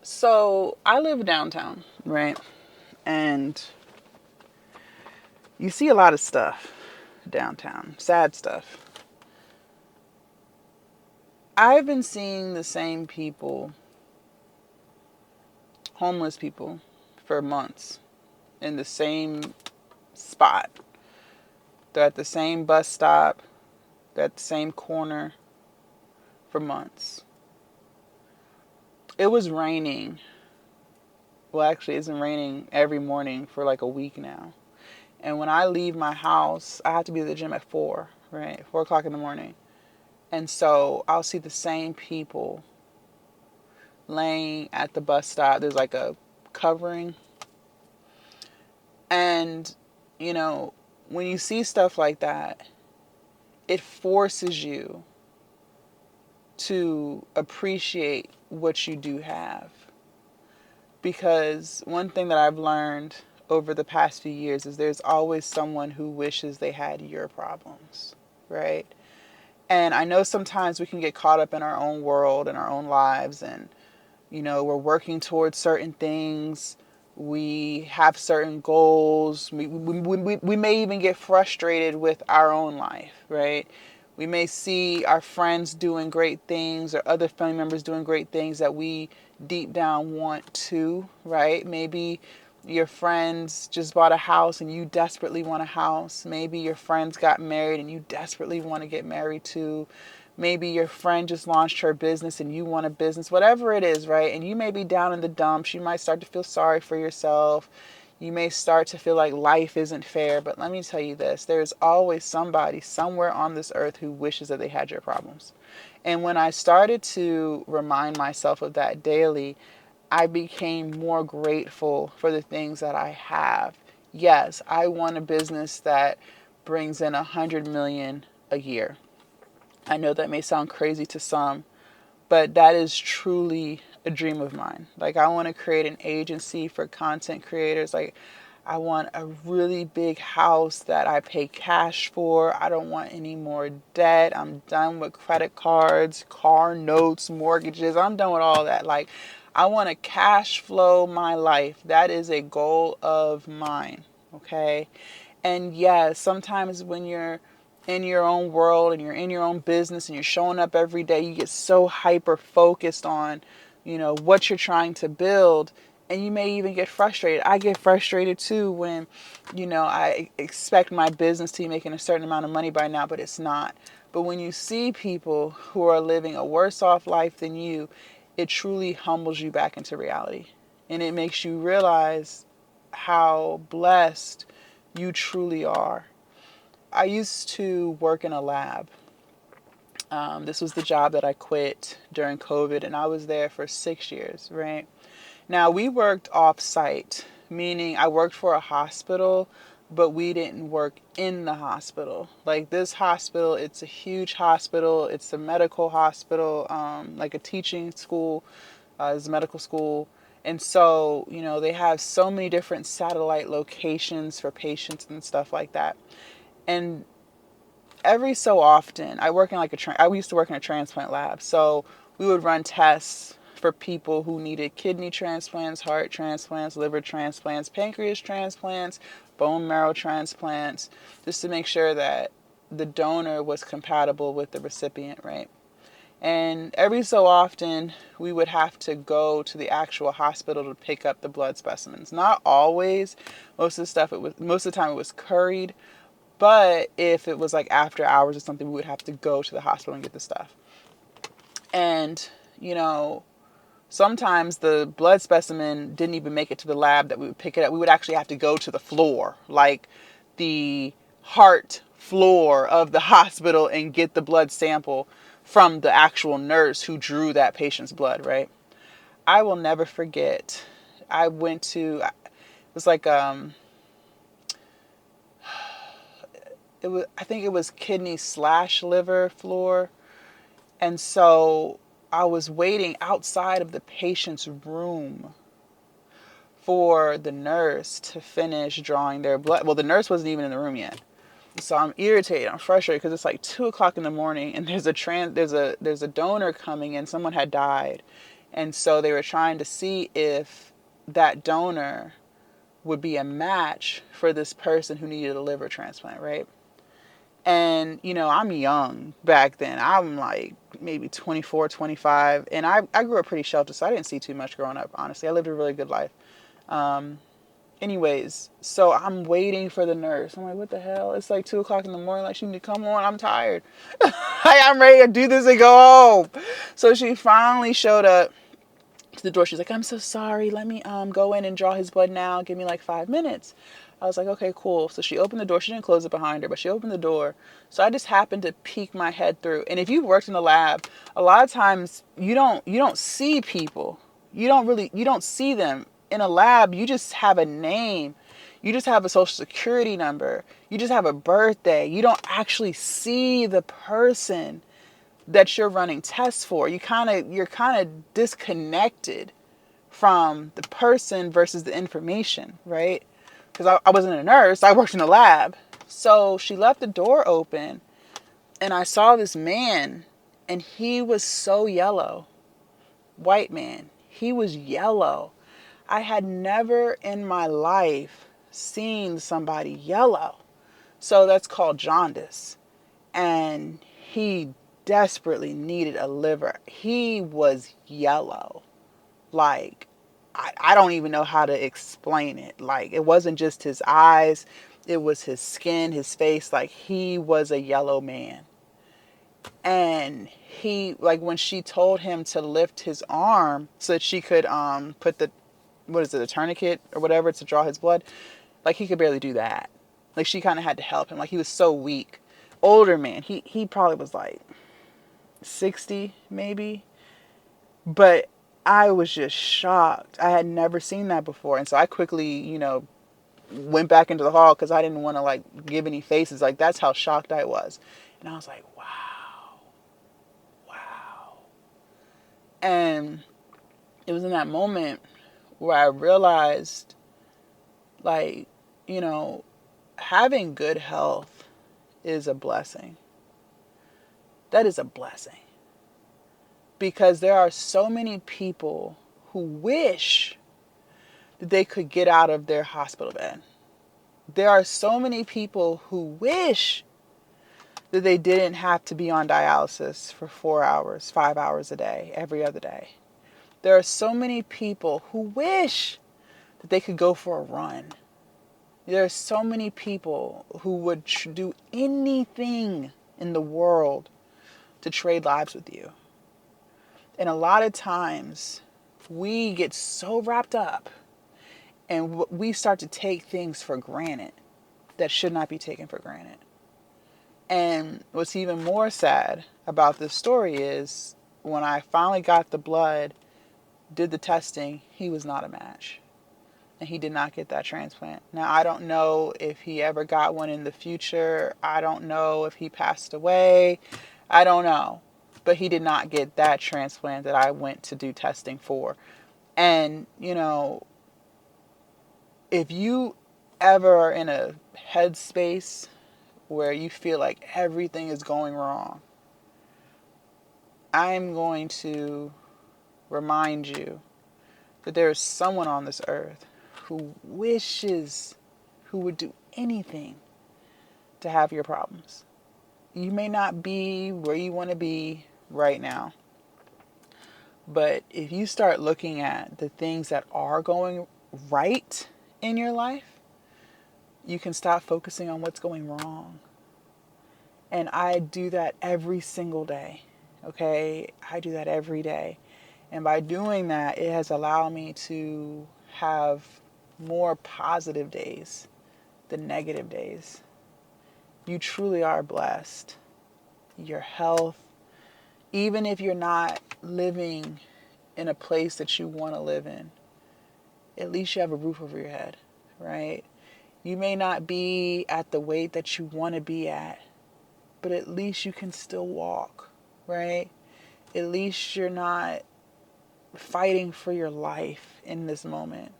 So I live downtown, right? And you see a lot of stuff downtown, sad stuff. I've been seeing the same people, homeless people, for months in the same spot. They're at the same bus stop, they're at the same corner for months. It was raining. Well, actually, it's been raining every morning for like a week now. And when I leave my house, I have to be at the gym at 4, right? 4 o'clock in the morning. And so I'll see the same people laying at the bus stop. There's like a covering. And, you know, when you see stuff like that, it forces you to appreciate what you do have. Because one thing that I've learned over the past few years is there's always someone who wishes they had your problems, right? And I know sometimes we can get caught up in our own world and our own lives, and we're working towards certain things. We have certain goals. We may even get frustrated with our own life, right? We may see our friends doing great things or other family members doing great things that we deep down want to, right? Maybe your friends just bought a house and you desperately want a house. Maybe your friends got married and you desperately want to get married too. Maybe your friend just launched her business and you want a business, whatever it is, right? And you may be down in the dumps. You might start to feel sorry for yourself. You may start to feel like life isn't fair. But let me tell you this, there's always somebody somewhere on this earth who wishes that they had your problems. And when I started to remind myself of that daily, I became more grateful for the things that I have. Yes, I want a business that brings in 100 million a year. I know that may sound crazy to some, but that is truly a dream of mine. Like, I want to create an agency for content creators. Like, I want a really big house that I pay cash for. I don't want any more debt. I'm done with credit cards, car notes, mortgages. I'm done with all that. Like, I want to cash flow my life. That is a goal of mine. Okay. And yes, sometimes when you're in your own world and you're in your own business and you're showing up every day, you get so hyper focused on, what you're trying to build. And you may even get frustrated. I get frustrated too when, I expect my business to be making a certain amount of money by now, but it's not. But when you see people who are living a worse off life than you, it truly humbles you back into reality. And it makes you realize how blessed you truly are. I used to work in a lab. This was the job that I quit during COVID, and I was there for 6 years, right? Now, we worked off site, meaning I worked for a hospital, but we didn't work in the hospital. Like, this hospital, it's a huge hospital, it's a medical hospital, like a teaching school, it's a medical school. And so, they have so many different satellite locations for patients and stuff like that. And every so often, I used to work in a transplant lab. So we would run tests for people who needed kidney transplants, heart transplants, liver transplants, pancreas transplants, bone marrow transplants, just to make sure that the donor was compatible with the recipient, right? And every so often, we would have to go to the actual hospital to pick up the blood specimens. Not always. Most of the time it was couried. But if it was like after hours or something, we would have to go to the hospital and get the stuff. And, sometimes the blood specimen didn't even make it to the lab that we would pick it up. We would actually have to go to the floor, like the heart floor of the hospital, and get the blood sample from the actual nurse who drew that patient's blood, right? I will never forget. It was like, I think it was kidney/liver floor. And so I was waiting outside of the patient's room for the nurse to finish drawing their blood. Well, the nurse wasn't even in the room yet. So I'm irritated. I'm frustrated because it's like 2 o'clock in the morning, and there's a donor coming in. Someone had died, And so they were trying to see if that donor would be a match for this person who needed a liver transplant, right? And, I'm young back then. I'm like maybe 24, 25. And I grew up pretty sheltered, so I didn't see too much growing up, honestly. I lived a really good life. Um, Anyways, so I'm waiting for the nurse. I'm like, what the hell? It's like 2 o'clock in the morning. Like, she need to come on. I'm tired. Like, I'm ready to do this and go home. So she finally showed up to the door. She's like, I'm so sorry. Let me go in and draw his blood now. Give me like 5 minutes. I was like, okay, cool. So she opened the door. She didn't close it behind her, but she opened the door. So I just happened to peek my head through. And if you've worked in a lab, a lot of times you don't see people. You don't see them. In a lab, you just have a name. You just have a social security number. You just have a birthday. You don't actually see the person that you're running tests for. You're kind of disconnected from the person versus the information, right? Because I wasn't a nurse, I worked in a lab. So she left the door open, and I saw this man, and he was so yellow. White man. He was yellow. I had never in my life seen somebody yellow. So that's called jaundice. And he desperately needed a liver. He was yellow. Like, I don't even know how to explain it. Like, it wasn't just his eyes, it was his skin, his face. Like, he was a yellow man. And he, like, when she told him to lift his arm so that she could put the, what is it, a tourniquet or whatever to draw his blood, like, he could barely do that. Like, she kind of had to help him. Like, he was so weak. Older man. He probably was like 60 maybe. But I was just shocked. I had never seen that before. And so I quickly, went back into the hall because I didn't want to like give any faces. Like, that's how shocked I was. And I was like, wow. Wow. And it was in that moment where I realized, like, having good health is a blessing. That is a blessing. Because there are so many people who wish that they could get out of their hospital bed. There are so many people who wish that they didn't have to be on dialysis for 4 hours, 5 hours a day, every other day. There are so many people who wish that they could go for a run. There are so many people who would do anything in the world to trade lives with you. And a lot of times we get so wrapped up and we start to take things for granted that should not be taken for granted. And what's even more sad about this story is when I finally got the blood, did the testing, he was not a match. And he did not get that transplant. Now, I don't know if he ever got one in the future. I don't know if he passed away. I don't know. But he did not get that transplant that I went to do testing for. And, if you ever are in a headspace where you feel like everything is going wrong, I'm going to remind you that there is someone on this earth who wishes, who would do anything to have your problems. You may not be where you want to be right now, but if you start looking at the things that are going right in your life, you can stop focusing on what's going wrong. And I do that every single day. Okay? I do that every day. And by doing that, it has allowed me to have more positive days than negative days. You truly are blessed. Your health, even if you're not living in a place that you want to live in, at least you have a roof over your head, right? You may not be at the weight that you want to be at, but at least you can still walk, right? At least you're not fighting for your life in this moment.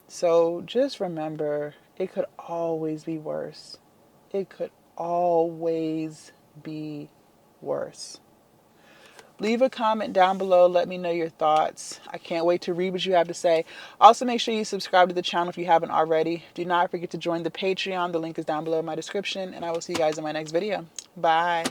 So just remember, it could always be worse. It could always be worse. Leave a comment down below. Let me know your thoughts. I can't wait to read what you have to say. Also, make sure you subscribe to the channel if you haven't already. Do not forget to join the Patreon. The link is down below in my description. And I will see you guys in my next video. Bye.